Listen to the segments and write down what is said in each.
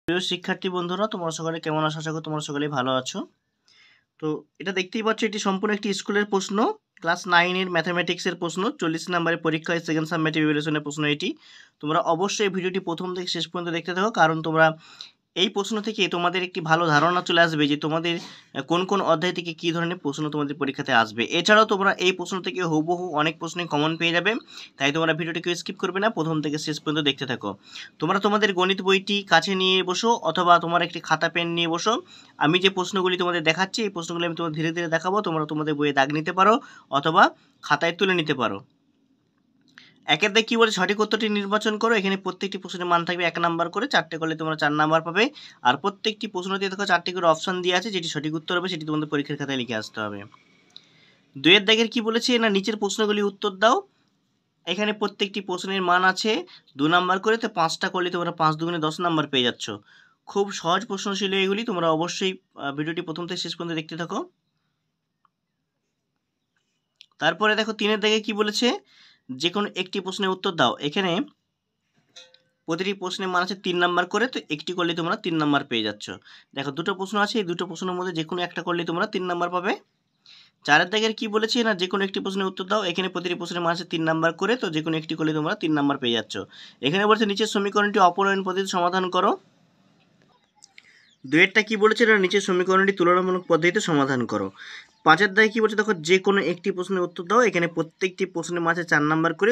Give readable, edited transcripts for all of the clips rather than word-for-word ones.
প্রিয় শিক্ষার্থী বন্ধুরা, তোমরা সকলে কেমন আছো? আশা করি তোমরা সকলেই ভালো আছো। তো এটা দেখতেই পাচ্ছ, এটি সম্পূর্ণ একটি স্কুলের প্রশ্ন, ক্লাস 9 এর ম্যাথামেটিক্সের প্রশ্ন, 40 নম্বরের পরীক্ষায় সেকেন্ড সাবমেটিভ ইভ্যালুয়েশনের প্রশ্ন এটি। তোমরা অবশ্যই ভিডিওটি প্রথম থেকে শেষ পর্যন্ত দেখতে থাকো, কারণ তোমরা এই প্রশ্ন থেকে তোমাদের একটি ভালো ধারণা চলে আসবে যে তোমাদের কোন কোন অধ্যায় থেকে কী ধরনের প্রশ্ন তোমাদের পরীক্ষাতে আসবে। এছাড়াও তোমরা এই প্রশ্ন থেকে হুবহু অনেক প্রশ্নই কমন পেয়ে যাবে, তাই তোমরা ভিডিওটিকে স্কিপ করবে না, প্রথম থেকে শেষ পর্যন্ত দেখতে থাকো। তোমরা তোমাদের গণিত বইটি কাছে নিয়ে বসো অথবা তোমার একটি খাতা পেন নিয়ে বসো। আমি যে প্রশ্নগুলি তোমাদের দেখাচ্ছি এই প্রশ্নগুলি আমি তোমাদের ধীরে ধীরে দেখাবো, তোমরা তোমাদের বইয়ে দাগ নিতে পারো অথবা খাতায় তুলে নিতে পারো। একের দাগে কী বলে, সঠিক উত্তরটি নির্বাচন করো। এখানে প্রত্যেকটি প্রশ্নের মান থাকবে 1 নাম্বার করে, 4টে করলে তোমরা 4 নাম্বার পাবে। আর প্রত্যেকটি প্রশ্নতে দেখো 4টি করে অপশন দিয়ে আছে, যেটি সঠিক উত্তর হবে সেটি তোমাদের পরীক্ষার খাতায় লিখে আসতে হবে। 2 এর দাগের কী বলেছে না, নিচের প্রশ্নগুলি উত্তর দাও। এখানে প্রত্যেকটি প্রশ্নের মান আছে 2 নাম্বার করে, তো 5টা করলে তোমরা 5 দুগুণে 10 নাম্বার পেয়ে যাচ্ছ। খুব সহজ প্রশ্ন ছিল এগুলি, তোমরা অবশ্যই ভিডিওটি প্রথম থেকে শেষ পর্যন্ত দেখতে থাকো। তারপরে দেখো 3-এর দাগে কী বলেছে, যে কোনো একটি প্রশ্নের উত্তর দাও। এখানে প্রতিটি প্রশ্নের মান আছে 3 নাম্বার করে, তো একটি করলে তোমরা 3 নাম্বার পেয়ে যাচ্ছ। দেখো দুটো প্রশ্ন আছে, এই দুটো প্রশ্নের মধ্যে যে কোনো একটা করলে তোমরা 3 নাম্বার পাবে। 4-এর দাগের কী বলেছে না, যে কোনো একটি প্রশ্নের উত্তর দাও। এখানে প্রতিটি প্রশ্নের মান আছে 3 নাম্বার করে, তো যে কোনো একটি করলে তোমরা 3 নাম্বার পেয়ে যাচ্ছ। এখানে বলছে নিচের সমীকরণটি অপনয়ন পদ্ধতিতে সমাধান করো। 2-এরটা কী বলেছে না, নিচের সমীকরণটি তুলনামূলক পদ্ধতিতে সমাধান করো। 5-এর দাগে কী বলছে, দেখো যে কোনো একটি প্রশ্নের উত্তর দাও। এখানে প্রত্যেকটি প্রশ্নের মাঝে 4 নাম্বার করে,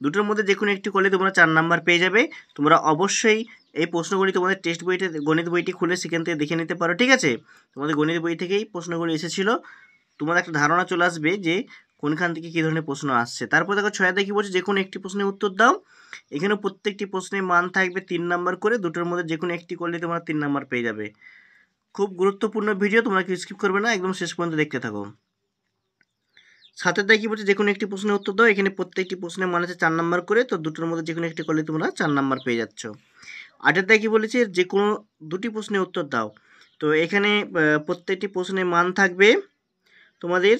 দুটোর মধ্যে যে কোনো একটি করলে তোমরা 4 নাম্বার পেয়ে যাবে। তোমরা অবশ্যই এই প্রশ্নগুলি তোমাদের টেক্সট বইতে, গণিত বইটি খুলে সেখান থেকে দেখে নিতে পারো, ঠিক আছে? তোমাদের গণিত বই থেকেই প্রশ্নগুলি এসেছিলো, তোমার একটা ধারণা চলে আসবে যে কোনখান থেকে কী ধরনের প্রশ্ন আসছে। তারপর দেখো 6-এর দাগে কী বলছে, যে কোনো একটি প্রশ্নের উত্তর দাও। এখানে প্রত্যেকটি প্রশ্নের মান থাকবে 3 নাম্বার করে, দুটোর মধ্যে যে কোনো একটি করলে তোমরা 3 নাম্বার পেয়ে যাবে। খুব গুরুত্বপূর্ণ ভিডিও, তোমরা কি স্কিপ করবে না, একদম শেষ পর্যন্ত দেখতে থাকো। 7-এর দাগে কী বলছে, যে কোনো একটি প্রশ্নের উত্তর দাও। এখানে প্রত্যেকটি প্রশ্নের মান আছে 4 নাম্বার করে, তো দুটোর মধ্যে যে কোনো একটি করলে তোমরা 4 নাম্বার পেয়ে যাচ্ছ। 8-এর দাগে কী বলেছে, যে কোনো দুটি প্রশ্নের উত্তর দাও। তো এখানে প্রত্যেকটি প্রশ্নের মান থাকবে তোমাদের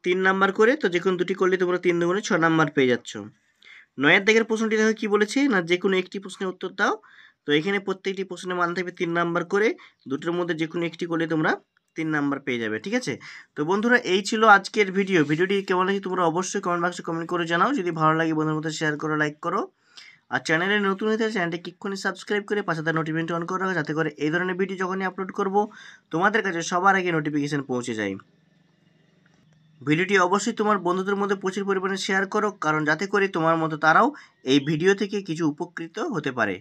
3 নাম্বার করে, তো যে কোনো দুটি করলে তোমরা 3 দুগুণে 6 নাম্বার পেয়ে যাচ্ছ। 9-এর দাগের প্রশ্নটি দেখো কী বলেছে না, যে কোনো একটি প্রশ্নের উত্তর দাও। তো এখানে প্রত্যেকটি প্রশ্নের মান থাকবে 3 নাম্বার করে, দুটোর মধ্যে যে কোনো একটি করলে তোমরা 3 নাম্বার পেয়ে যাবে, ঠিক আছে? তো বন্ধুরা, এই ছিল আজকের ভিডিওটি কেমন লাগে তোমরা অবশ্যই কমেন্ট বক্সে কমেন্ট করে জানাও। যদি ভালো লাগে বন্ধুদের মধ্যে শেয়ার করো, লাইক করো। আর চ্যানেলে নতুন হয়ে থাকলে চ্যানেলটি এক্ষুনি সাবস্ক্রাইব করে পাশে থাকা নোটিফিকেশনটি অন করে রাখো, যাতে করে এই ধরনের ভিডিও যখনই আপলোড করব তোমাদের কাছে সবার আগে নোটিফিকেশন পৌঁছে যায়। ভিডিওটি অবশ্যই তোমার বন্ধুদের মধ্যে প্রচুর পরিমাণে শেয়ার করো, কারণ যাতে করে তোমার মতো তারাও এই ভিডিও থেকে কিছু উপকৃত হতে পারে।